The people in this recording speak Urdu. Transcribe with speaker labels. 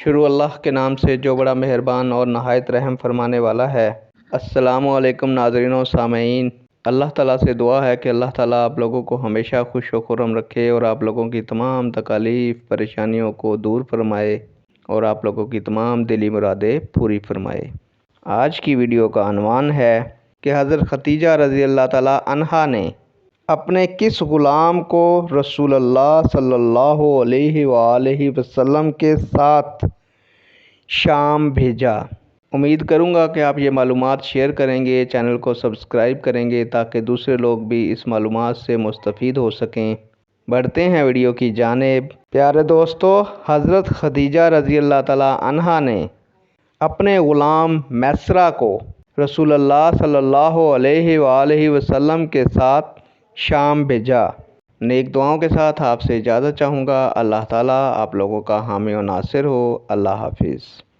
Speaker 1: شروع اللہ کے نام سے جو بڑا مہربان اور نہایت رحم فرمانے والا ہے۔ السلام علیکم ناظرین و سامعین، اللہ تعالیٰ سے دعا ہے کہ اللہ تعالیٰ آپ لوگوں کو ہمیشہ خوش و خرم رکھے اور آپ لوگوں کی تمام تکالیف پریشانیوں کو دور فرمائے اور آپ لوگوں کی تمام دلی مرادیں پوری فرمائے۔ آج کی ویڈیو کا عنوان ہے کہ حضرت خدیجہ رضی اللہ تعالیٰ عنہا نے اپنے کس غلام کو رسول اللہ صلی اللہ علیہ وآلہ وسلم کے ساتھ شام بھیجا۔ امید کروں گا کہ آپ یہ معلومات شیئر کریں گے، چینل کو سبسکرائب کریں گے تاکہ دوسرے لوگ بھی اس معلومات سے مستفید ہو سکیں۔ بڑھتے ہیں ویڈیو کی جانب۔ پیارے دوستو، حضرت خدیجہ رضی اللہ تعالیٰ عنہا نے اپنے غلام میسرہ کو رسول اللہ صلی اللہ علیہ وآلہ وسلم کے ساتھ شام بھیجا۔ نیک دعاؤں کے ساتھ آپ سے اجازت چاہوں گا۔ اللہ تعالیٰ آپ لوگوں کا حامی و ناصر ہو۔ اللہ حافظ۔